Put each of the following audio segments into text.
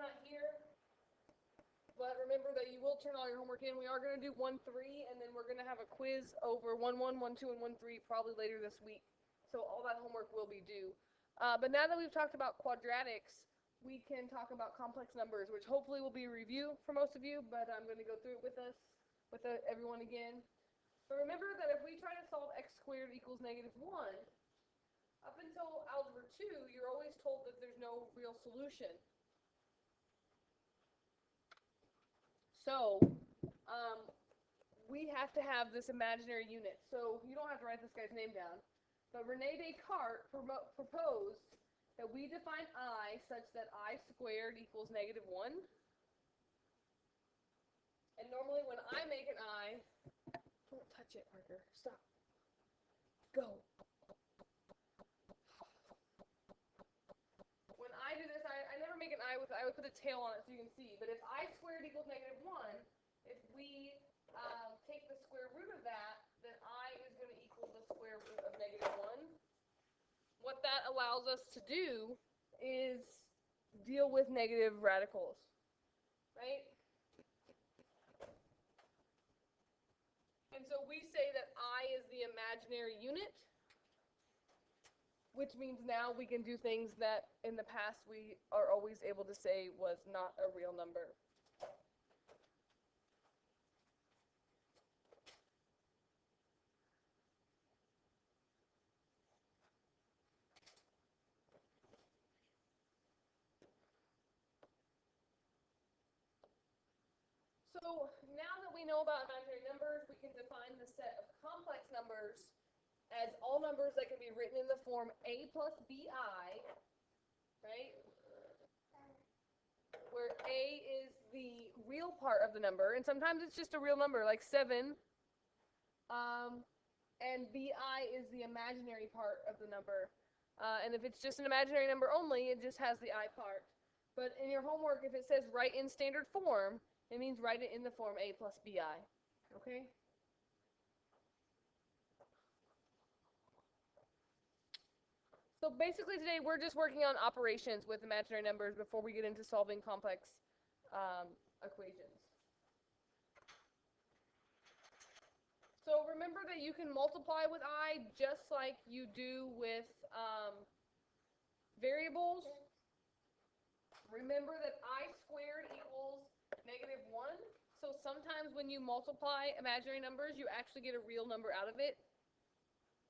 not here. But remember that you will turn all your homework in. We are going to do 1-3, and then we're going to have a quiz over 1-1, 1-2, and 1-3 probably later this week. So all that homework will be due. But now that we've talked about quadratics, we can talk about complex numbers, which hopefully will be a review for most of you, but I'm going to go through it with us, with everyone again. So remember that if we try to solve x squared equals -1, up until algebra 2, you're always told that there's no real solution. So, we have to have this imaginary unit. So you don't have to write this guy's name down. But Rene Descartes proposed that we define I such that I squared equals -1. And normally when I make an I, don't touch it, Parker. Stop. Go. When I do this, I never make an I would put a tail on it so you can see. But if I squared equals -1, if we take the square root of that, then I is going to equal the square root of -1. What that allows us to do is deal with negative radicals, right? And so we say that I is the imaginary unit, which means now we can do things that in the past we are always able to say was not a real number. So now that we know about imaginary numbers, we can define the set of complex numbers as all numbers that can be written in the form a plus bi, right? Where a is the real part of the number, and sometimes it's just a real number, like 7, and bi is the imaginary part of the number. And if it's just an imaginary number only, it just has the I part. But in your homework, if it says write in standard form, it means write it in the form a plus bi. Okay? So basically today we're just working on operations with imaginary numbers before we get into solving complex equations. So remember that you can multiply with I just like you do with variables. Remember that I squared equals -1. So sometimes when you multiply imaginary numbers, you actually get a real number out of it.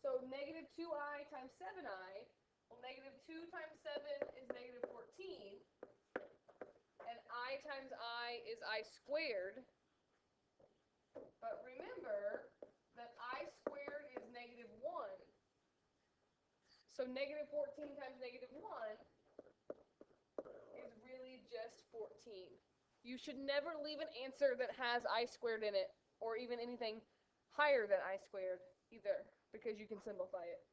So -2i times 7i, well, -2 times 7 is -14, and I times I is I squared. But remember that I squared is -1. So -14 times -1 is really just 14. You should never leave an answer that has I squared in it, or even anything higher than I squared either, because you can simplify it.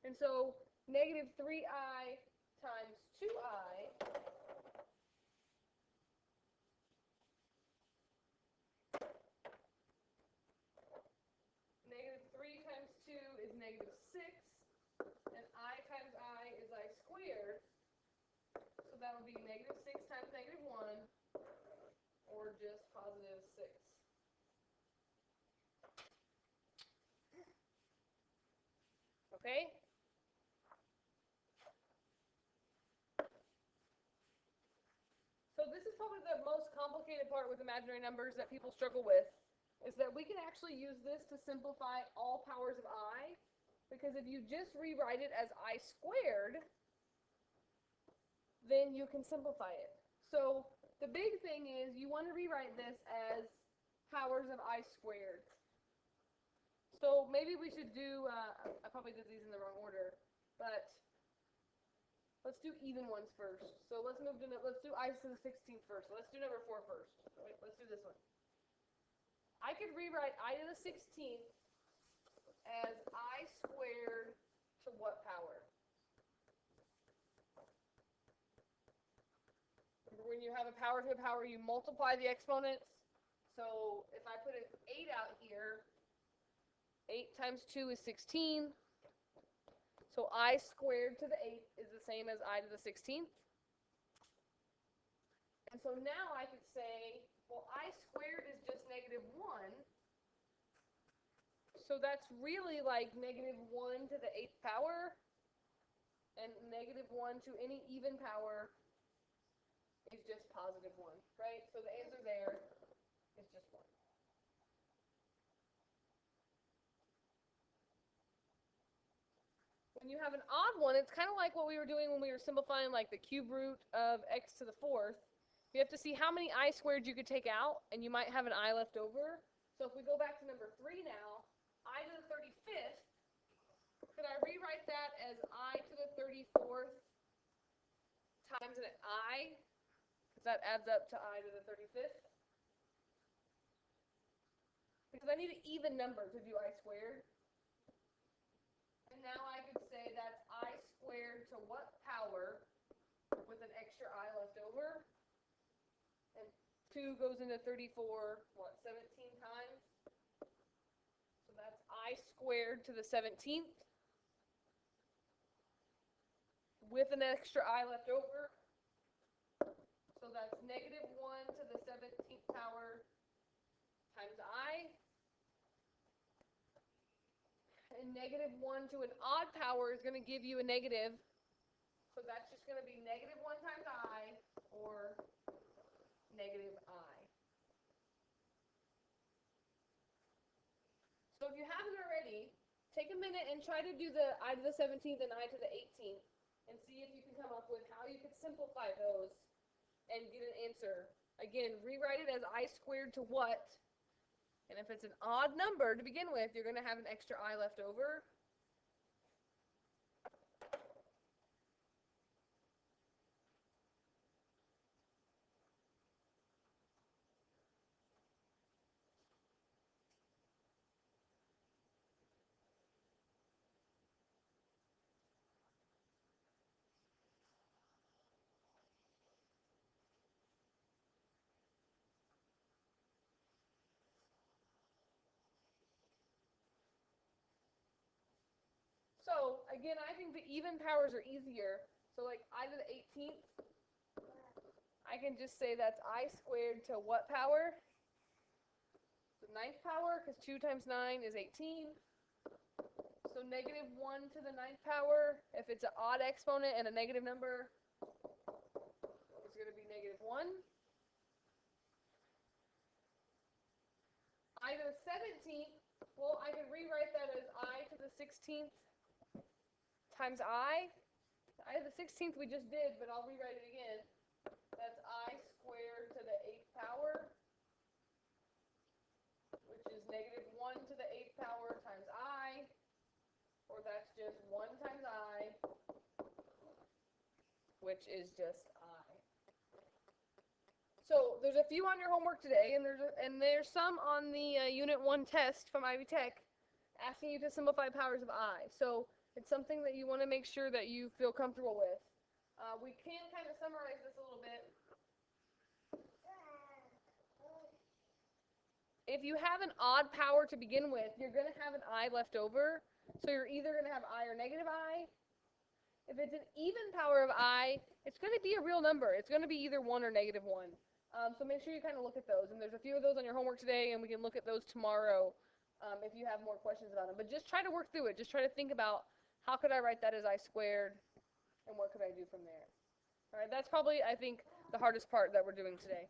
And so -3i times 2i -3 times 2 is -6, and I times I is I squared, so that would be -6 times -1, or just +6. Okay? So this is probably the most complicated part with imaginary numbers that people struggle with, is that we can actually use this to simplify all powers of I, because if you just rewrite it as I squared, then you can simplify it. So the big thing is you want to rewrite this as powers of I squared. So maybe we should do, I probably did these in the wrong order, but let's do even ones first. So let's do I to the 16th first. So let's do number 4 first. Wait, let's do this one. I could rewrite I to the 16th as I squared to what power? Remember, when you have a power to a power, you multiply the exponents. So if I put an 8 out here, 8 times 2 is 16. So I squared to the 8th is the same as I to the 16th. And so now I could say, well, I squared is just negative 1. So that's really like negative 1 to the 8th power. And negative 1 to any even power is just positive 1, right? So the answer there is just 1. When you have an odd one, it's kind of like what we were doing when we were simplifying like the cube root of x to the 4th. You have to see how many I squared you could take out, and you might have an I left over. So if we go back to number 3 now, I to the 35th, could I rewrite that as I to the 34th times an I? Because that adds up to I to the 35th. Because I need an even number to do I squared. And now I could say that's I squared to what power with an extra I left over? And 2 goes into 34, what, 17 times? So that's I squared to the 17th with an extra I left over. So that's negative 1 to the 17th power times I. And negative 1 to an odd power is going to give you a negative. So that's just going to be negative 1 times I, or negative I. So if you haven't already, take a minute and try to do the I to the 17th and I to the 18th, and see if you can come up with how you could simplify those and get an answer. Again, rewrite it as I squared to what? And if it's an odd number to begin with, you're going to have an extra I left over. So, again, I think the even powers are easier. So, like, I to the 18th, I can just say that's I squared to what power? The 9th power, because 2 times 9 is 18. So, negative 1 to the 9th power, if it's an odd exponent and a negative number, it's going to be negative 1. I to the 17th, well, I can rewrite that as I to the 16th times I. I to the 16th we just did, but I'll rewrite it again. That's I squared to the 8th power, which is negative 1 to the 8th power times I, or that's just 1 times I, which is just I. So there's a few on your homework today, and there's some on the Unit 1 test from Ivy Tech asking you to simplify powers of I. So it's something that you want to make sure that you feel comfortable with. We can kind of summarize this a little bit. If you have an odd power to begin with, you're going to have an I left over. So you're either going to have I or negative I. If it's an even power of I, it's going to be a real number. It's going to be either 1 or negative 1. So make sure you kind of look at those. And there's a few of those on your homework today, and we can look at those tomorrow if you have more questions about them. But just try to work through it. Just try to think about how could I write that as I squared, and what could I do from there. All right, that's probably, I think, the hardest part that we're doing today.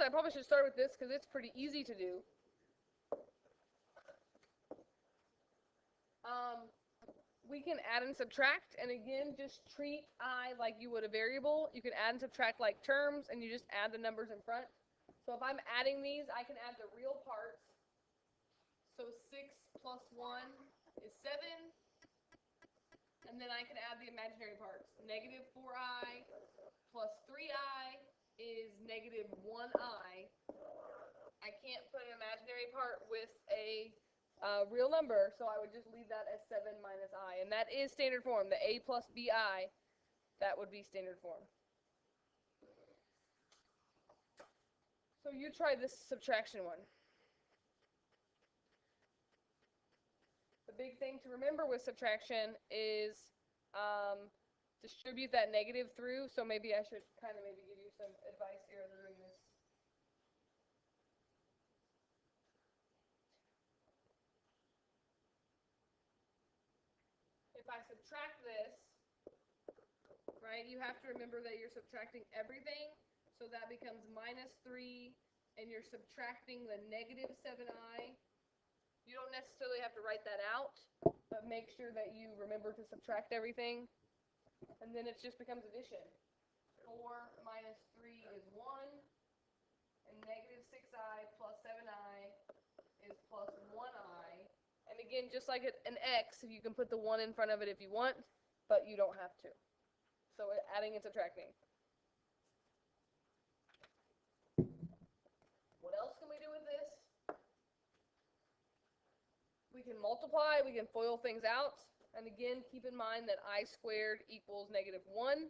I probably should start with this because it's pretty easy to do. We can add and subtract, and again, just treat I like you would a variable. You can add and subtract like terms, and you just add the numbers in front. So if I'm adding these, I can add the real parts. So 6 plus 1 is 7, and then I can add the imaginary parts. Negative 4i plus 3i is negative 1i. I can't put an imaginary part with a real number, so I would just leave that as 7 minus I. And that is standard form. The a plus bi, that would be standard form. So you try this subtraction one. The big thing to remember with subtraction is distribute that negative through. So maybe I should kind of maybe give you some advice here as we're doing this. If I subtract this, right, you have to remember that you're subtracting everything. So that becomes minus 3, and you're subtracting the negative 7i. You don't necessarily have to write that out, but make sure that you remember to subtract everything. And then it just becomes addition. 4 minus 3 is 1, and negative 6i plus 7i is plus 1i. And again, just like an x, you can put the 1 in front of it if you want, but you don't have to. So adding and subtracting. What else can we do with this? We can multiply, we can FOIL things out. And again, keep in mind that I squared equals negative 1.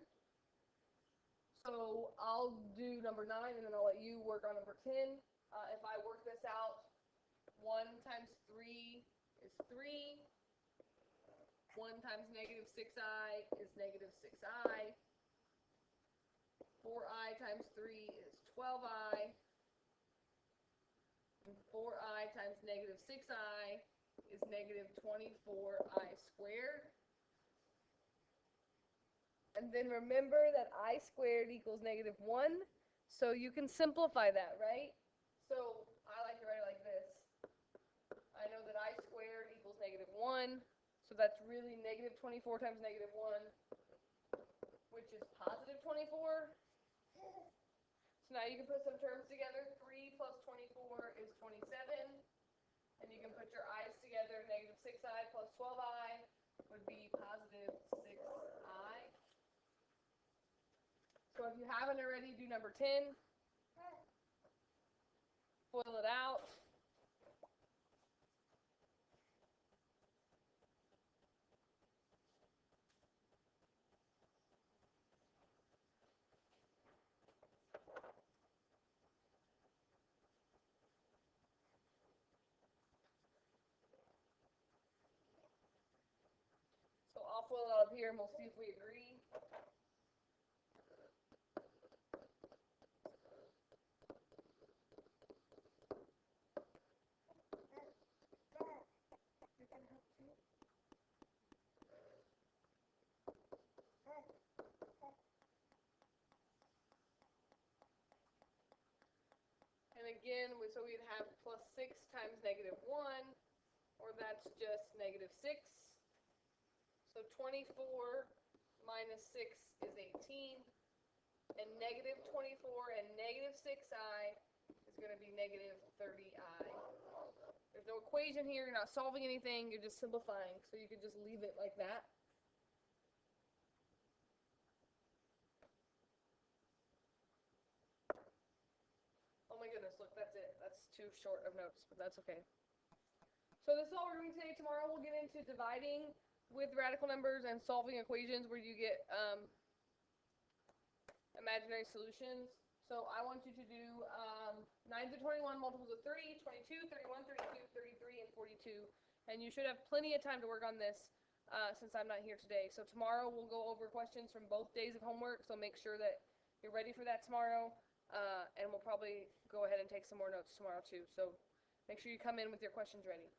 So I'll do number 9, and then I'll let you work on number 10. If I work this out, 1 times 3 is 3. 1 times negative 6i is negative 6i. 4i times 3 is 12i. And 4i times negative 6i is negative 24i squared. And then remember that I squared equals negative 1, so you can simplify that, right? So I like to write it like this. I know that I squared equals negative 1, so that's really negative 24 times negative 1, which is positive 24. So now you can put some terms together. 3 plus 24 is 27. And you can put your i's together. Negative 6i plus 12i would be positive 6i. So if you haven't already, do number 10. FOIL it out. So I'll FOIL it out up here and we'll see if we agree. And again, so we'd have plus 6 times negative 1, or that's just negative 6. So 24 minus 6 is 18. And negative 24 and negative 6i is going to be negative 30i. There's no equation here. You're not solving anything. You're just simplifying. So you can just leave it like that. Oh my goodness, look, that's it. That's too short of notes, but that's okay. So this is all we're doing today. Tomorrow we'll get into dividing with radical numbers and solving equations where you get imaginary solutions. So I want you to do 9 to 21 multiples of 30, 22, 31, 32, 33, and 42. And you should have plenty of time to work on this since I'm not here today. So tomorrow we'll go over questions from both days of homework. So make sure that you're ready for that tomorrow. And we'll probably go ahead and take some more notes tomorrow too. So make sure you come in with your questions ready.